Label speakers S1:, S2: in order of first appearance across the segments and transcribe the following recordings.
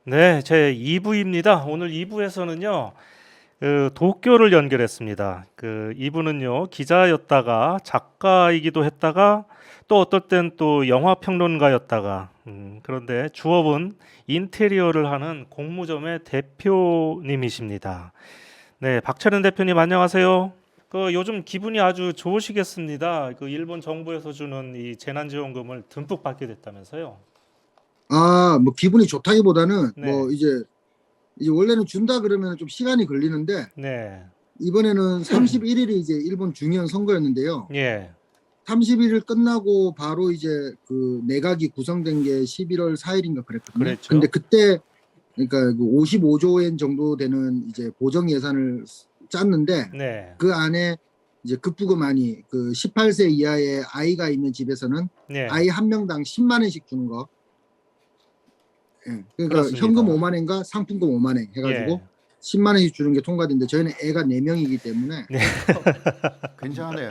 S1: 네, 제 2부입니다. 오늘 2부에서는요, 도쿄를 연결했습니다. 이분은요, 기자였다가 작가이기도 했다가 또 어떨 땐 또 영화 평론가였다가 그런데 주업은 인테리어를 하는 공무점의 대표님이십니다. 네, 박철현 대표님 안녕하세요. 요즘 기분이 아주 좋으시겠습니다. 일본 정부에서 주는 이 재난지원금을 듬뿍 받게 됐다면서요?
S2: 뭐 기분이 좋다기보다는
S1: 네,
S2: 이제 원래는 준다 그러면 좀 시간이 걸리는데
S1: 네,
S2: 이번에는 31일이 이제 일본 중요한 선거였는데요.
S1: 예,
S2: 31일 끝나고 바로 이제 그 내각이 구성된 게 11월 4일인가 그랬거든요. 근데
S1: 그랬죠.
S2: 그때 그러니까 그 55조 엔 정도 되는 이제 보정 예산을 짰는데
S1: 네,
S2: 그 안에 이제 급부금안이 그 18세 이하의 아이가 있는 집에서는
S1: 네,
S2: 아이 한 명당 10만 원씩 주는 거. 예. 그러니까 현금
S1: 그렇습니다.
S2: 5만 원과 상품권 5만 원
S1: 예,
S2: 해가지고 10만 원씩 주는 게 통과됐는데 저희는 애가 4명이기 때문에
S1: 네,
S3: 괜찮네요.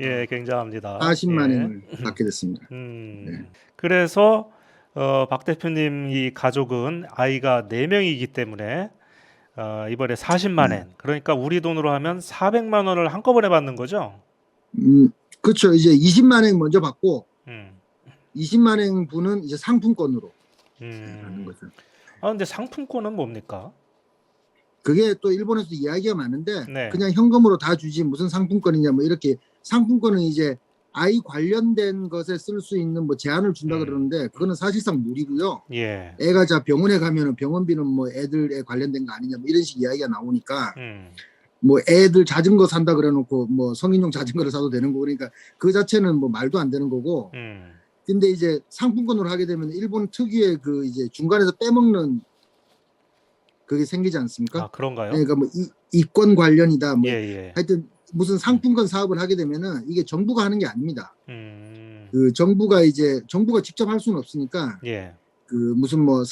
S1: 예, 굉장합니다.
S2: 40만
S1: 예,
S2: 원을 받게 됐습니다. 네.
S1: 그래서 박 대표님 이 가족은 아이가 4명이기 때문에 이번에 40만
S2: 네.
S1: 원, 그러니까 우리 돈으로 하면 400만 원을 한꺼번에 받는 거죠?
S2: 그렇죠. 이제 20만 원 먼저 받고
S1: 음,
S2: 20만 원 분은 이제 상품권으로 받는
S1: 음.
S2: 거죠.
S1: 근데 상품권은 뭡니까?
S2: 그게 또 일본에서도 이야기가 많은데
S1: 네,
S2: 그냥 현금으로 다 주지 무슨 상품권이냐 뭐 이렇게 상품권은 이제 아이 관련된 것에 쓸 수 있는 뭐 제한을 준다
S1: 음,
S2: 그러는데 그거는 사실상 무리고요.
S1: 예,
S2: 애가 자 병원에 가면은 병원비는 뭐 애들에 관련된 거 아니냐 뭐 이런 식 이야기가 나오니까
S1: 음,
S2: 뭐 애들 자전거 산다 그래놓고 뭐 성인용 자전거를 사도 되는 거 그러니까 그 자체는 뭐 말도 안 되는 거고.
S1: 음.
S2: 근데 이제 상품권으로 하게 되면 일본 특유의 그 이제 중간에서 빼먹는 그게 생기지 않습니까?
S1: 아, 그런가요?
S2: 그러니까 뭐 이권 관련이다
S1: 예,
S2: 뭐
S1: 예,
S2: 하여튼 무슨 상품권 사업을 하게 되면은 이게 정부가 하는 게 아닙니다.
S1: 음,
S2: 그 정부가 직접 할 수는 없으니까
S1: 예,
S2: 그 무슨 뭐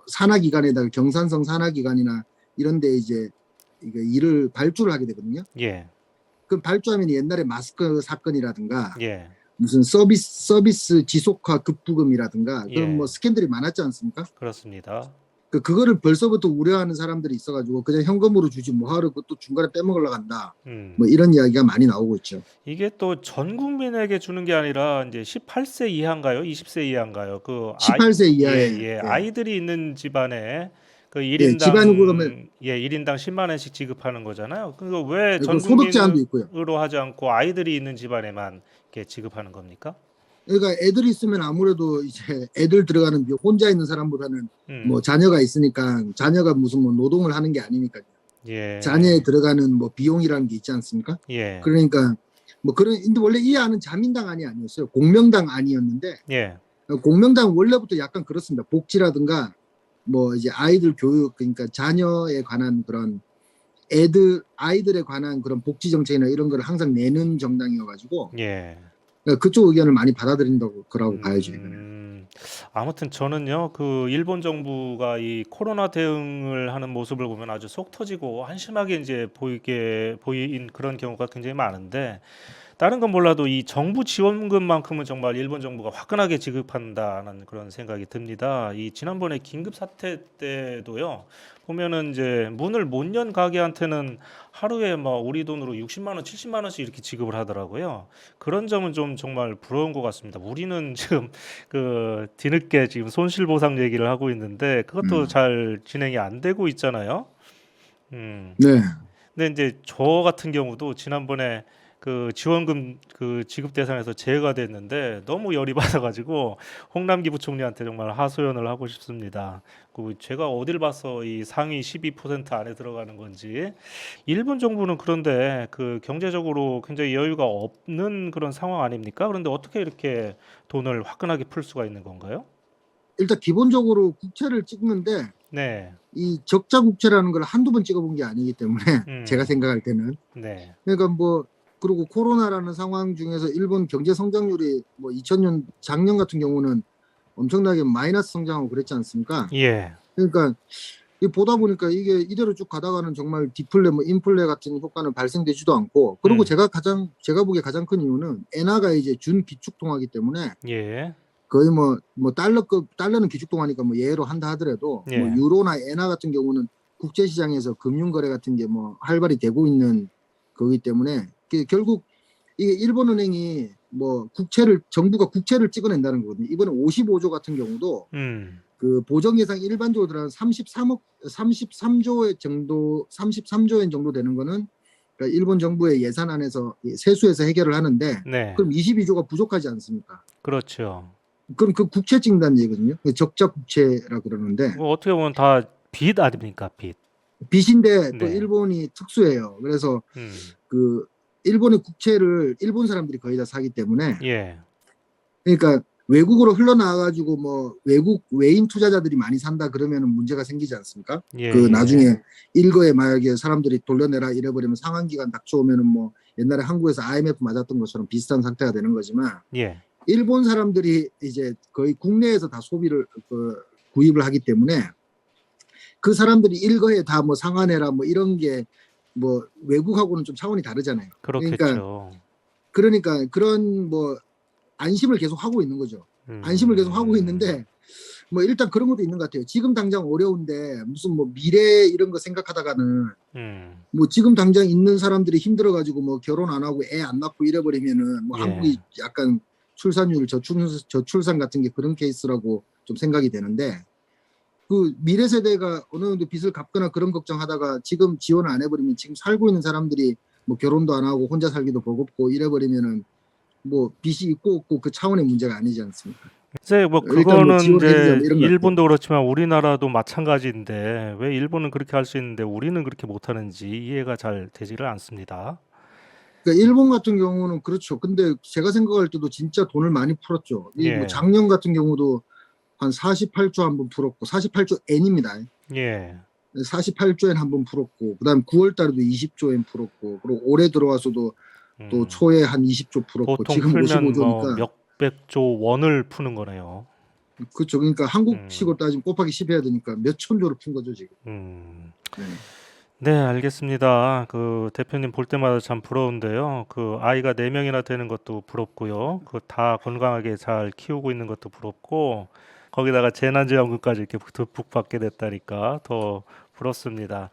S2: 산하기관에다가 경산성 산하기관이나 이런데 이제 이게 일을 발주를 하게 되거든요.
S1: 예,
S2: 그 발주하면 옛날에 마스크 사건이라든가
S1: 예,
S2: 무슨 서비스 지속화 급부금이라든가 그런 뭐
S1: 예,
S2: 스캔들이 많았지 않습니까?
S1: 그렇습니다.
S2: 그거를 벌써부터 우려하는 사람들이 있어가지고 그냥 현금으로 주지 뭐하러 그것도 중간에 빼먹으려 간다.
S1: 음.
S2: 뭐 이런 이야기가 많이 나오고 있죠.
S1: 이게 또 전 국민에게 주는 게 아니라 이제 18세 이하인가요? 20세 이하인가요?
S2: 18세
S1: 예,
S2: 이하의
S1: 예. 아이들이 있는 집안에
S2: 집안이 그러면
S1: 1인당 10만 원씩 지급하는 거잖아요. 그거 왜
S2: 그
S1: 전
S2: 소득 제한도 있고요.
S1: 국민으로 하지 않고 아이들이 있는 집안에만 이렇게 지급하는 겁니까?
S2: 그러니까 애들이 있으면 아무래도 이제 애들 들어가는 혼자 있는 사람보다는 뭐
S1: 음.
S2: 자녀가 있으니까 자녀가 무슨 뭐 노동을 하는 게 아니니까 자녀에
S1: 예.
S2: 들어가는 뭐 비용이라는 게 있지 않습니까?
S1: 예.
S2: 그러니까 뭐 그런 근데 원래 이 안은 자민당 안이 아니었어요. 공명당 안이었는데
S1: 예.
S2: 공명당 원래부터 약간 그렇습니다. 복지라든가 뭐 이제 아이들 교육 그러니까 자녀에 관한 그런 아이들에 관한 그런 복지 정책이나 이런 걸 항상 내는 정당이어가지고
S1: 예.
S2: 그쪽 의견을 많이 받아들인다고 그러고 봐야죠 이거는.
S1: 음, 아무튼 저는요, 일본 정부가 이 코로나 대응을 하는 모습을 보면 아주 속 터지고 한심하게 이제 보인 그런 경우가 굉장히 많은데, 다른 건 몰라도 이 정부 지원금만큼은 정말 일본 정부가 화끈하게 지급한다는 그런 생각이 듭니다. 이 지난번에 긴급 사태 때도요. 보면은 이제 문을 못 연 가게한테는 하루에 뭐 우리 돈으로 60만 원, 70만 원씩 이렇게 지급을 하더라고요. 그런 점은 좀 정말 부러운 것 같습니다. 우리는 지금 뒤늦게 지금 손실보상 얘기를 하고 있는데 그것도
S2: 음.
S1: 잘 진행이 안 되고 있잖아요. 음.
S2: 네.
S1: 근데 이제 저 같은 경우도 지난번에 지원금 지급 대상에서 제외가 됐는데 너무 열이 받아가지고 홍남기 부총리한테 정말 하소연을 하고 싶습니다. 제가 어딜 봐서 이 상위 12% 안에 들어가는 건지. 일본 정부는 그런데 경제적으로 굉장히 여유가 없는 그런 상황 아닙니까? 그런데 어떻게 이렇게 돈을 화끈하게 풀 수가 있는 건가요?
S2: 일단 기본적으로 국채를 찍는데
S1: 네,
S2: 이 적자 국채라는 걸 한두 번 찍어본 게 아니기 때문에 제가
S1: 음,
S2: 생각할 때는
S1: 네,
S2: 그러니까 뭐 그리고 코로나라는 상황 중에서 일본 경제 성장률이 뭐 2000년 작년 같은 경우는 엄청나게 마이너스 성장하고 그랬지 않습니까?
S1: 예,
S2: 그러니까 보다 보니까 이게 이대로 쭉 가다가는 정말 디플레 뭐 인플레 같은 효과는 발생되지도 않고 그리고
S1: 음,
S2: 제가 보기에 가장 큰 이유는 엔화가 이제 준 기축 통화이기 때문에
S1: 예,
S2: 거의 뭐 달러는 기축통화니까 뭐 예로 한다 하더라도 뭐
S1: 예.
S2: 유로나 엔화 같은 경우는 국제 시장에서 금융 거래 같은 게 뭐 활발히 되고 있는 거기 때문에 결국 이게 일본은행이 뭐 정부가 국채를 찍어낸다는 거거든요. 이번에 55조 같은 경우도 그 보정 예상 일반적으로 들어간 33조 엔 정도 되는 거는 그러니까 일본 정부의 예산안에서 세수해서 해결을 하는데
S1: 네.
S2: 그럼 22조가 부족하지 않습니까?
S1: 그렇죠.
S2: 그럼 그 국채 찍는다는 얘기거든요. 그 적자 국채라 그러는데
S1: 어떻게 보면 다 빚 아닙니까? 빚.
S2: 빚인데 또
S1: 네.
S2: 일본이 특수해요. 그래서
S1: 음.
S2: 그 일본의 국채를 일본 사람들이 거의 다 사기 때문에
S1: 예.
S2: 그러니까 외국으로 흘러나와가지고 뭐 외국 외인 투자자들이 많이 산다 그러면은 문제가 생기지 않습니까?
S1: 예.
S2: 그
S1: 예.
S2: 나중에 일거에 만약에 사람들이 돌려내라 이래버리면 상환 기간 닥쳐오면은 뭐 옛날에 한국에서 IMF 맞았던 것처럼 비슷한 상태가 되는 거지만
S1: 예.
S2: 일본 사람들이 이제 거의 국내에서 다 소비를 구입을 하기 때문에 그 사람들이 일거에 다 뭐 상환해라 뭐 이런 게 뭐 외국하고는 좀 차원이 다르잖아요.
S1: 그렇겠죠.
S2: 그러니까 그런 뭐 안심을 계속 하고 있는 거죠. 안심을 계속 하고 있는데 뭐 일단 그런 것도 있는 것 같아요. 지금 당장 어려운데 무슨 뭐 미래 이런 거 생각하다가는 뭐 지금 당장 있는 사람들이 힘들어가지고 뭐 결혼 안 하고 애 안 낳고 이래버리면은 뭐
S1: 예.
S2: 한국이 약간 출산율 저출산 같은 게 그런 케이스라고 좀 생각이 되는데 그 미래 세대가 어느 정도 빚을 갚거나 그런 걱정하다가 지금 지원을 안 해버리면 지금 살고 있는 사람들이 뭐 결혼도 안 하고 혼자 살기도 버겁고 이래버리면은 뭐 빚이 있고 없고 그 차원의 문제가 아니지 않습니까?
S1: 글쎄 뭐
S2: 일단 뭐
S1: 그거는
S2: 지원을 해주자
S1: 이제
S2: 뭐 이런 것 같아요.
S1: 일본도 그렇지만 우리나라도 마찬가지인데 왜 일본은 그렇게 할 수 있는데 우리는 그렇게 못하는지 이해가 잘 되지를 않습니다.
S2: 그러니까 일본 같은 경우는 그렇죠. 근데 제가 생각할 때도 진짜 돈을 많이 풀었죠. 이 뭐
S1: 예.
S2: 작년 같은 경우도 한 48조 한 번 풀었고 48조 엔입니다.
S1: 예.
S2: 48조엔 한 번 풀었고 그다음 9월 달에도 20조엔 풀었고 그리고 올해 들어와서도 또 초에 한 20조 풀었고
S1: 보통
S2: 지금
S1: 풀면 뭐
S2: 55조니까
S1: 몇백조 원을 푸는 거네요.
S2: 그렇죠. 그러니까 한국식으로 따지면 곱하기 10 해야 되니까 몇천 조를 푼 거죠 지금. 네.
S1: 네, 알겠습니다. 그 대표님 볼 때마다 참 부러운데요. 그 아이가 4명이나 되는 것도 부럽고요. 그 다 건강하게 잘 키우고 있는 것도 부럽고 거기다가 재난지원금까지 이렇게 듬뿍 받게 됐다니까 더 부럽습니다.